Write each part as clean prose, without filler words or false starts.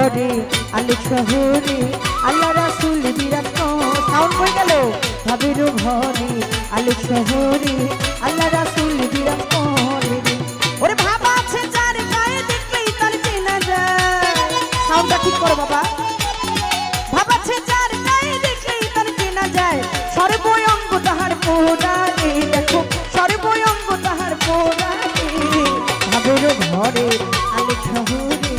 ঘরে আলোক শহরে আল্লাহ রাসূল বিরাজ সাউন্ড হয়ে গেল ভাবের ঘরে আলোক শহরে আল্লাহ রাসূল বিরাজ করে ওরে ভাবা আছে যার গায়ে দেখলেই তার চেনা যায় সাউন্ডটা ঠিক করো বাবা ভাবা আছে যার গায়ে দেখলেই তার চেনা যায় সর্বঙ্গ তাহার পোড়ারে দেখো সর্বঙ্গ তাহার পোড়ারে ভাবের ঘরে আলোক শহরে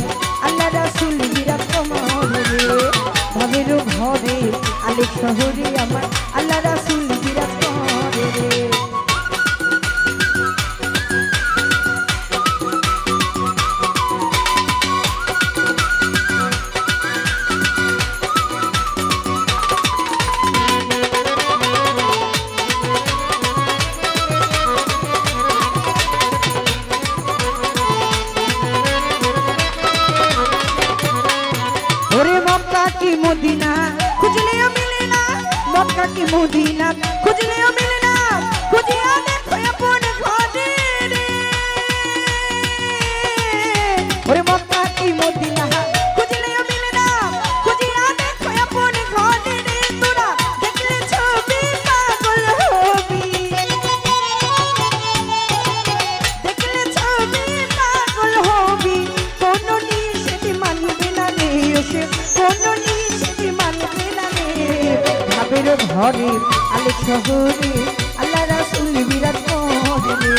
আল্লাহ রাসূল বিরাজ করে ভাবের ঘরে আলোক শহরে আমার আল্লাহ রাসূল বিরাজ করে मक्का की मदीना खुजलियो मिले ना मक्का की मदीना खुजलियो मिले ना खुजिया देखो अपन घरे रे ओरे मक्का की मदीना खुजलियो मिले ना खुजिया देखो अपन घरे रे तोरा देखले छवि पागल होबी देखले छवि पागल होबी कोनो निषेध मानबे ना रे ओसे ঘরে আলোক শহরে আল্লাহ রাসূল বিরাজ করে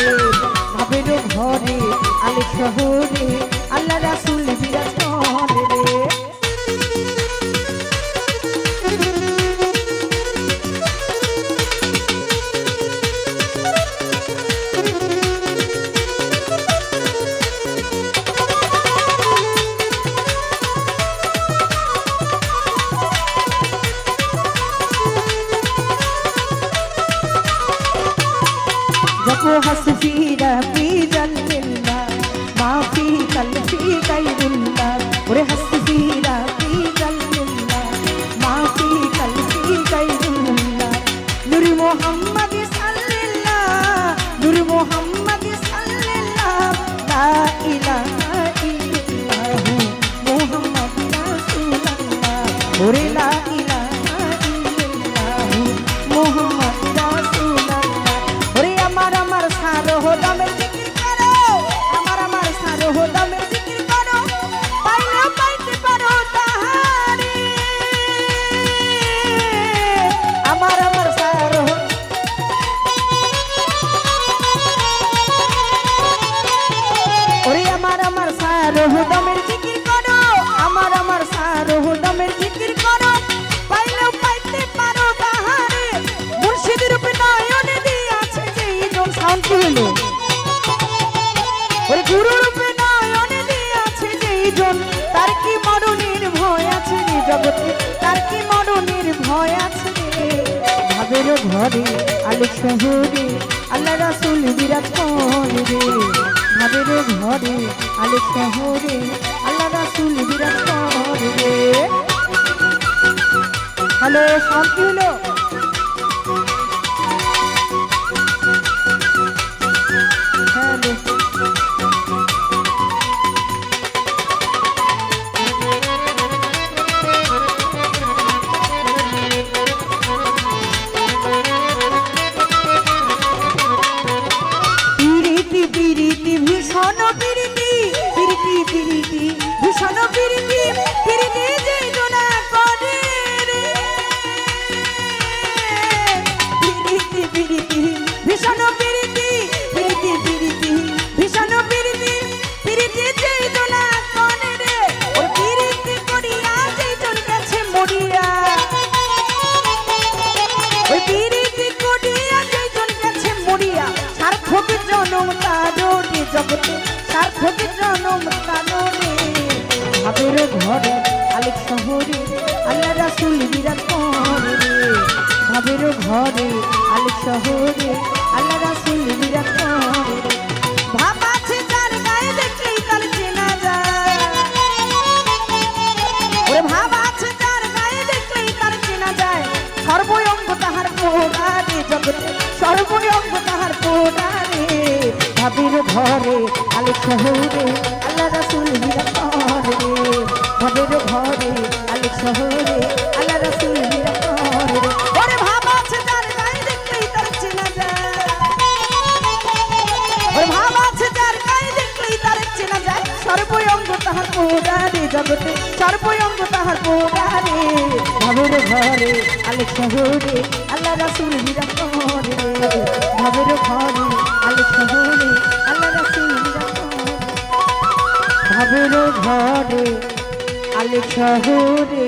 ভাবের ঘরে আলোক শহরে আল্লাহ রাসূল বিরাজ করে حسبي ربي جل الله ما في قلبي غير الله وري حسبي ربي جل الله ما في قلبي غير الله نور محمد صلى الله نور محمد صلى الله لا اله الا الله محمد رسول الله وري لا اله الا الله محمد رسول الله وري আমার সারো দামের জিকির করো আমার সারো দামের জিকির করো পাইলে পাইতে পারো তাহারে আমার সারো ওরে আমার সারো দামের জিকির করো আমার সারো দামের জিকির করো পাইলে পাইতে পারো তাহারে মুর্শিদের রূপে নয়নে দিয়াছে শান্তি হলো ওরে গুরু রূপে নয়নে দিয়াছে যেইজন তার কি মরণের ভয় আছে রে জগতে তার কি মরণের ভয় আছে রে ভাবের ঘরে আলোক শহরে আল্লাহ রাসূল বিরাজ করে রে ভাবের ঘরে আলোক শহরে আল্লাহ রাসূল বিরাজ করে রে হ্যালো শান্তি হলো জগতে সার্থকের জনম কাননে ভাবের ঘরে আলোক শহরে আল্লাহ রাসূল বিরাজ করে ভাবের ঘরে আলোক শহরে আল্লাহ রাসূল বিরাজ করে ভাব আছে যার গায়ে দেখলেই তার চেনা যায় ওরে ভাব আছে যার গায়ে দেখলেই তার চেনা যায় সর্বঙ্গ তাহার পোড়ারে জগতে সর্বঙ্গ তাহার পোড়ারে ভাবের ঘরে আলোক শহরে আল্লাহ রাসূল বিরাজ করে ভাবের ঘরে আলেক শহরে আল্লাহ রাসূল নিরাপরে ওরে ভাব আছে যার গায়ে দেখলেই তার চেনা যায় ওরে ভাব আছে যার গায়ে দেখলেই তার চেনা যায় সর্বঙ্গ তাহার পোড়ারে জগতে সর্বঙ্গ তাহার পোড়ারে ভাবের ঘরে আলেক শহরে আল্লাহ রাসূল নিরাপরে ভাবের ঘরে আলেক শহরে আল্লাহ রাসূল নিরাপরে ভাবের ঘরে আলেক শহরে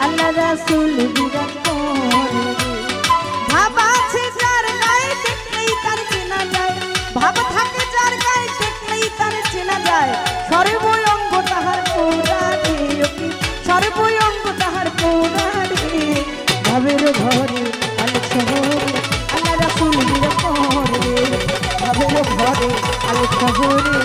আল্লাহ রাসূল নিরাপরে ভাব আছে যার গায়ে দেখলেই তার চেনা যায় ভাব থাকে যার গায়ে দেখলেই তার চেনা যায় সর্বঙ্গ তাহার পোড়ারে সর্বঙ্গ তাহার পোড়ারে ভাবের ঘরে আলেক শহরে আল্লাহ রাসূল নিরাপরে ভাবের ঘরে আলেক শহরে